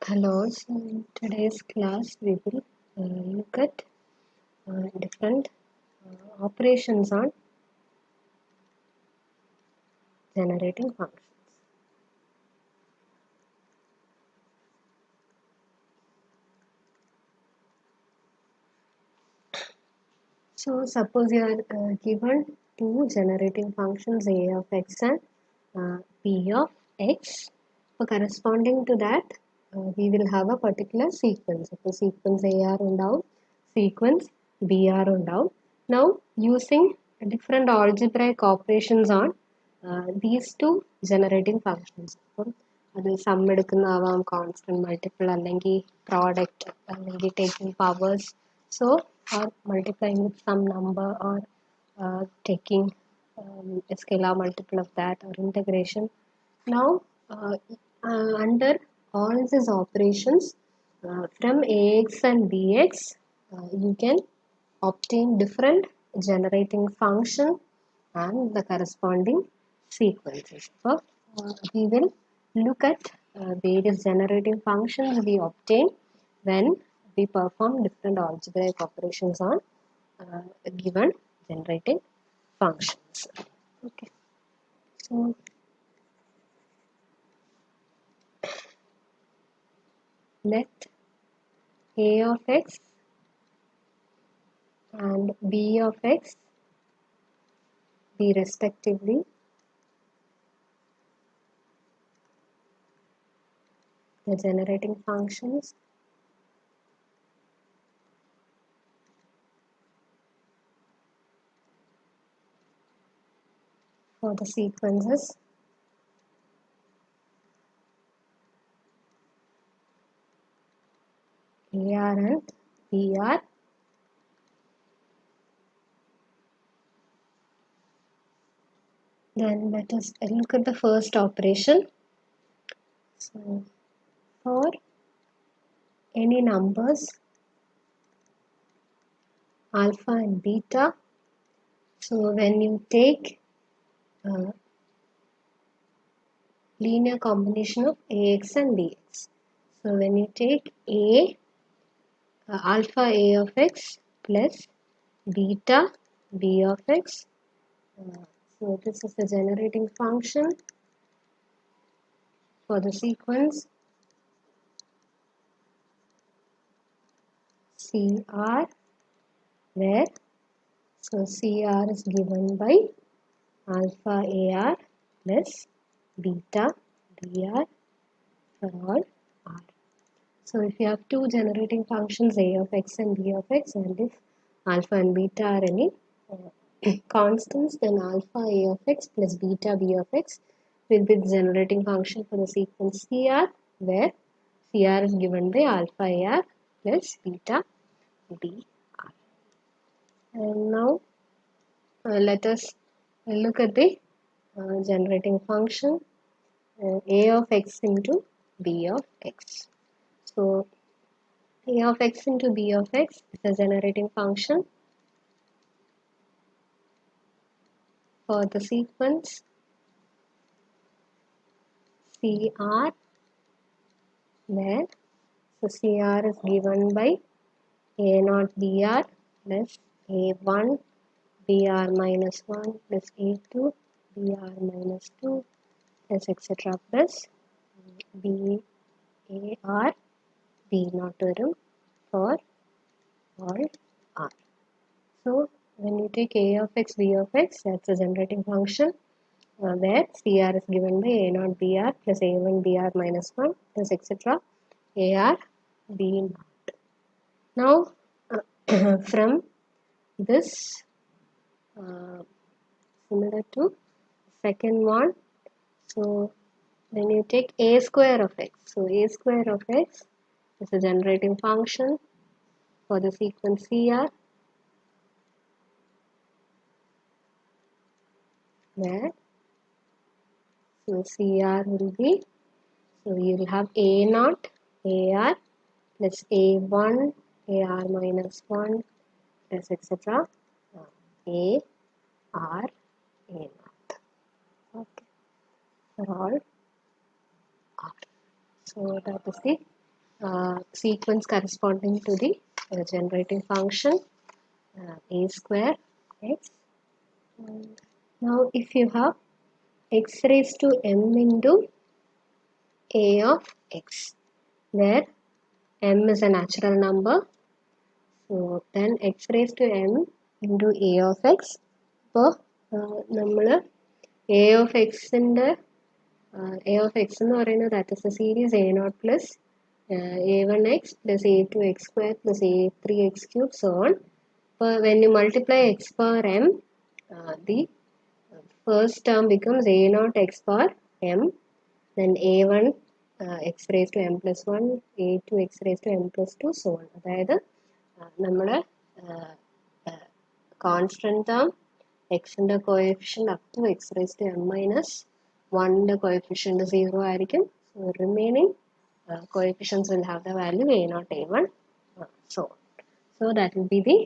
Hello, so in today's class we will look at different operations on generating functions. So suppose you are given two generating functions a of x and b of x. So corresponding to that we will have a particular sequence. Suppose sequence AR ഉണ്ടാവും, sequence BR ഉണ്ടാവും. Now using different algebraic operations on these two generating functions. അപ്പം അത് some എടുക്കുന്നതാവാം, constant multiple അല്ലെങ്കിൽ product അല്ലെങ്കിൽ taking powers. So or multiplying with some number or taking a scalar multiple of that or integration. Now under all these operations from ax and bx you can obtain different generating function and the corresponding sequences. So we will look at various generating functions we obtain when we perform different algebraic operations on given generating functions. Okay, so let a of x and b of x be respectively the generating functions for the sequences AR and BR. Then let us look at the first operation. So for any numbers alpha and beta, so when you take linear combination of ax and bx, so when you take alpha a of x plus beta b of x, so this is the generating function for the sequence CR, where so CR is given by alpha AR plus beta BR for all R. So if you have two generating functions a of x and b of x, and if alpha and beta are any constants, then alpha a of x plus beta b of x will be the generating function for the sequence CR, where CR is given by alpha AR plus beta BR. And now let us look at the generating function a of x into b of x. So a of x into b of x is a generating function for the sequence CR, where so CR is given by a0 br plus a1 br minus 1 plus a2 br minus 2 plus etc. plus bar b0 varum for all r. So when you take a of x, b of x, that's a generating function where CR is given by a0 br plus a1 br minus 1 plus etc. ar b0. Now from this similar to second one, so when you take a square of x, so a square of x is a generating function for the sequence CR, where so CR will be, so you will have a0 AR plus a1 AR minus 1 plus etc. AR A0. Okay, for all R. So that is the sequence corresponding to the generating function a square x. And now if you have x raised to m into a of x, where m is a natural number, so then x raised to m into a of x. അപ്പോൾ നമ്മൾ a of x ൻ്റെ a of x എന്ന് പറയുന്നത് that is the series a0 plus a1x plus a2x square plus a3x cube so on. So when you multiply x power m, the first term becomes a0 x power m, then a1 x raised to m plus 1, a2 x raised to m plus 2 so on. അതായത് നമ്മുടെ constant term എക്സിൻ്റെ coefficient up to x raise to m minus 1ൻ്റെ coefficient 0 ആയിരിക്കും. So remaining coefficients will have the value a0, a1, so on. So that will be the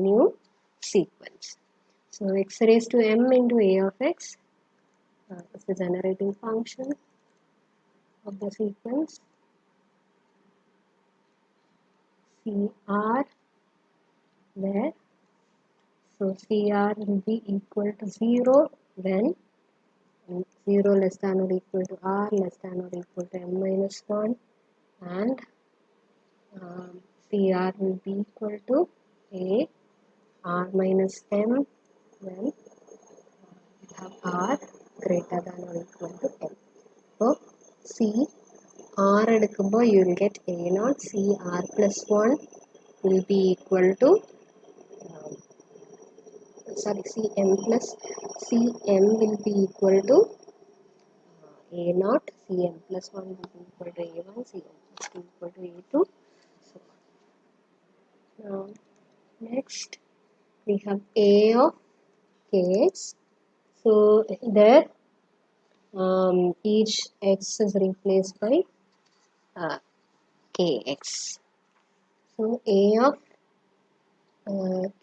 new sequence. So x raised to m into a of x is the generating function of the sequence CR, where so CR will be equal to 0 when 0 less than or equal to r less than or equal to m minus 1, and CR will be equal to a r minus m when we have r greater than or equal to m. So C r എടുക്കുമ്പോൾ you will get a0, C r plus 1 will be equal to Cm will be equal to a0, Cm plus 1 will be equal to a1, Cm plus 2 equal to a2. So now next we have a of kx. So there each x is replaced by kx. So a of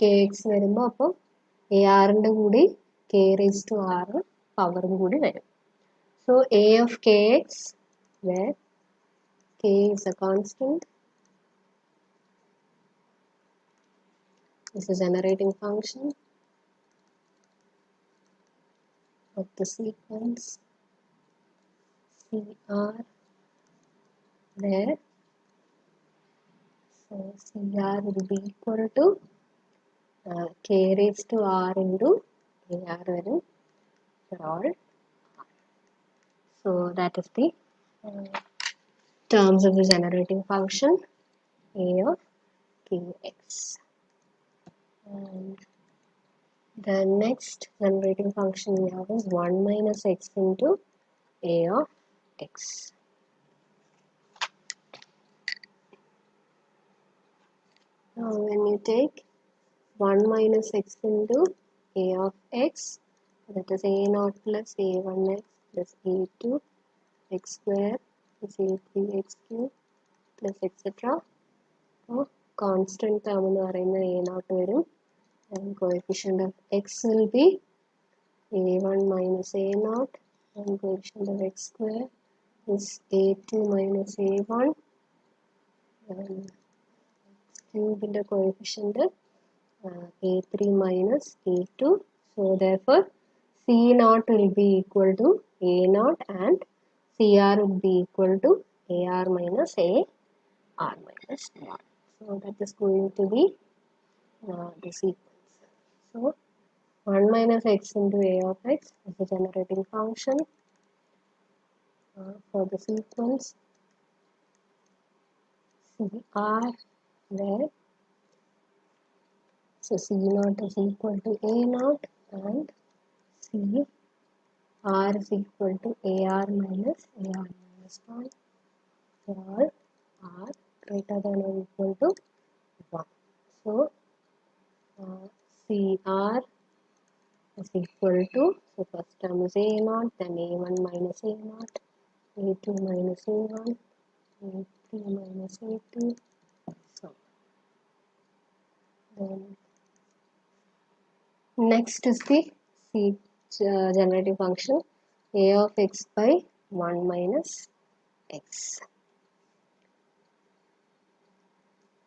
kx വരുമ്പോൾ അപ്പോൾ ARൻ്റെ കൂടി k raised to r പവറും കൂടി വരും. So a of kx, where k is a constant, is a generating function of the sequence CR, where so CR will be equal to k raised to r into AR വരും for all r. So that is the terms of the generating function a of kx. And the next generating function we have is 1 minus x into a of x. Now when you take 1 minus x into a of x, that is a0 plus a1x plus a2 x square plus a3x cube plus etc. So constant term എന്ന് പറയുന്നത് a0 വരും, and coefficient of x will be a1 minus a0, and coefficient of x square is a2 minus a1, and x cube in the coefficient a3 minus a2. So therefore C0 will be equal to a0 and CR will be equal to AR minus AR minus 1. So that is going to be the sequence. So 1 minus x into a of x is the generating function for the sequence CR, where so C0 is equal to a0 and CR is equal to AR minus 1 for all r greater than or equal to 1. So CR is equal to, so first term is a0, then a1 minus a0, a2 minus a1, a3 minus a2. So then next is the generating function a of x by 1 minus x.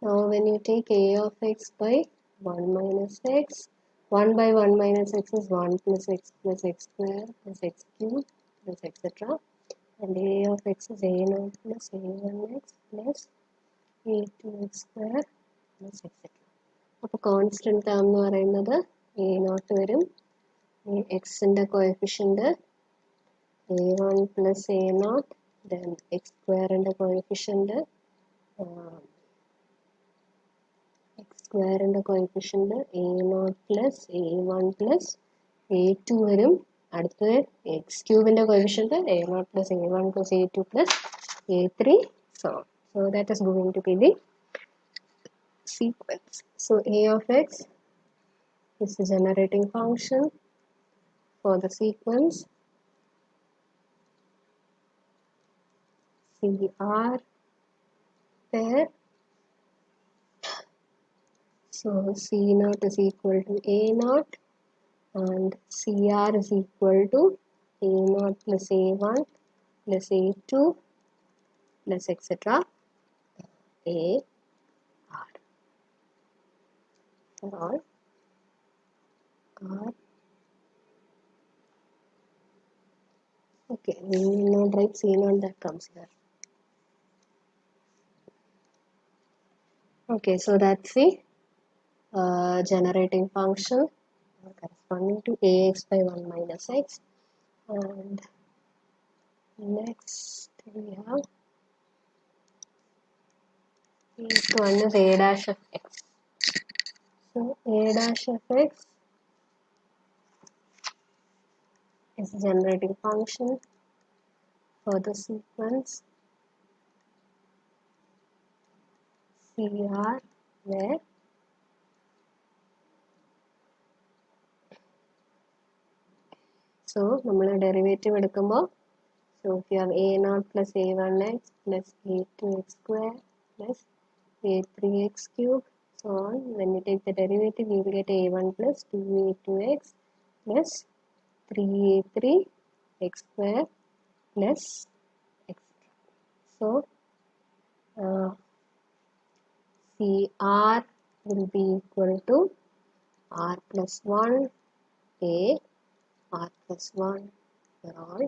Now when you take a of x by 1 minus x, 1 by 1 minus x is 1 plus x square plus x cube plus etc. And a of x is a0 plus a1x plus a2x square plus etc. അപ്പോൾ constant term എന്ന് പറയുന്നത് a0 വരും, എക്സിൻ്റെ coefficient a1 plus a0, then x square coefficient a0 plus a1 plus a2 വരും. അടുത്തത് x ക്യൂബിൻ്റെ coefficient a0 plus a1 plus a2 plus a3, so that is going to be the sequence. So a of x is the generating function for the sequence CR there. So C0 is equal to A0 and CR is equal to A0 plus A1 plus A2 plus etc. AR for all R. Okay, we will not write C0, that comes here. Okay, so that's the generating function corresponding to ax by 1 minus x. And next we have this one is a dash of x. So a dash of x is the generating function for the sequence CR where so നമ്മൾ derivative എടുക്കുമ്പോൾ so if you have a0 plus a1x plus a2x square plus a3x cube so on, when you take the derivative you will get a1 plus 2a2x plus 3a3 x square plus x. So CR will be equal to r plus 1 a r plus 1 for all.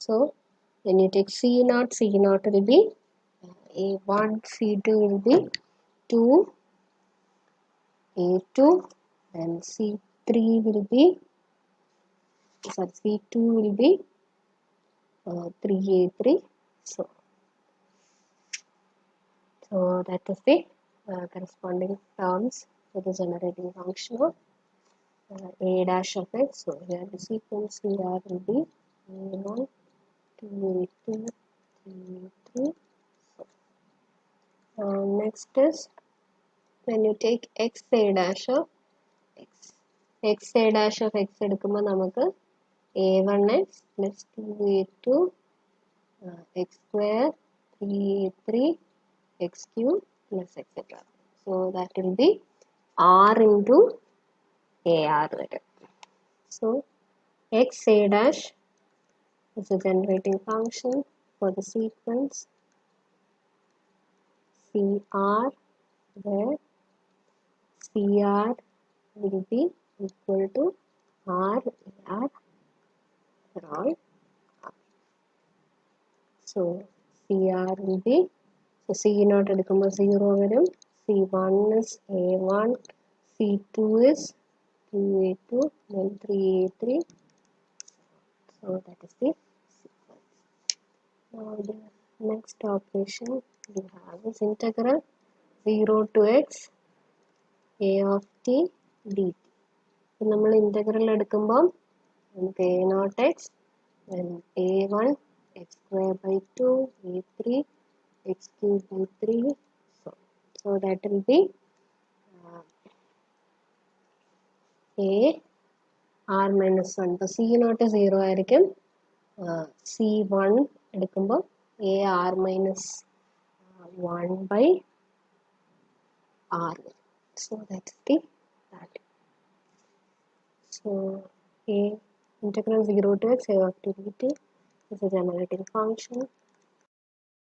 So when you take C0 will be A1, C2 will be 2, A2, and C3 will be, sorry, C2 will be 3A3. So that is the corresponding terms for the generating function of a dash of x. So here the sequence CR will be A1, 2A2, 3A3. Next is when you take x a dash of x. X a dash of x എടുക്കുമ്പോൾ നമുക്ക് a1x plus 2a2 x square 3a3 x cube plus etc. So that will be r into ar. So x a dash is a generating function for the sequence CR where CR will be equal to R for all. So CR will be, so C0 എടുക്കുമ്പോൾ 0 വരും, C1 is A1, C2 is 2A2, then 3A3. So that is the sequence. Now the next operation we have is integral 0 to x a of t dt. So നമ്മൾ integral എടുക്കുമ്പോൾ നമുക്ക് a0x then a1 x square by 2 a3 x cube by 3. So that will be a r minus 1. അപ്പോൾ C0 0 ആയിരിക്കും, C1 എടുക്കുമ്പോൾ a r minus 1 by r. So that's the value. So a integral 0 to x a of t dt is a generating function